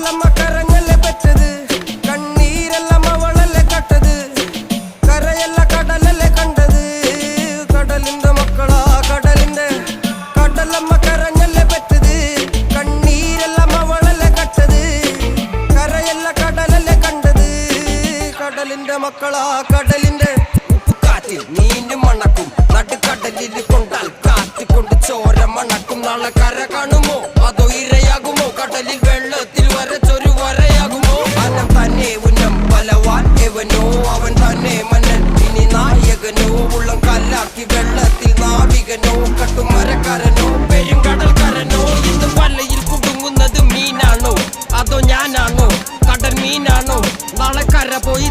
കടലമ്മ കരഞ്ഞല്ലേ പെറ്റത്, കണ്ണീരെല്ലാം അവളല്ലേ കട്ടത്, കരയല്ല കടലല്ലേ കണ്ടത്. കടലിന്റെ മക്കളാ കടലിന്റെ, കടലമ്മ കരഞ്ഞല്ലേ പെറ്റത്, കണ്ണീരെല്ലാം അവളല്ലേ കട്ടത്, കരയല്ല കടലല്ലേ കണ്ടത്. കടലിന്റെ മക്കളാ കടലിന്റെ, ഉപ്പുകാറ്റിൽ മീനും മണക്കും, നടുക്കടലിൽ കൊണ്ടാൽ കാറ്റ് കൊണ്ട് ചോര മണക്കും. നാളെ കര കാണുമോ അതോ ഇരയാകുമോ, കടലിൽ വെള്ളത്തിൽ വരച്ചൊരു വരയാകുമോ. അനം തന്നെ ഉന്നം ബലവാൻ എവനോ, അവൻ തന്നെ മന്നൻ ഇനി നായകനോ. ഉള്ളം കല്ലാക്കി വെള്ളത്തിൽ നാവികനോ, കട്ടുമരക്കാരനോ പെരുങ്കടൽക്കാരനോ. ഇന്ന് വലയിൽ കുടുങ്ങുന്നത് മീനാണോ അതോ ഞാനാണോ, കടൽ മീനാണോ. നാളെ കര പോയി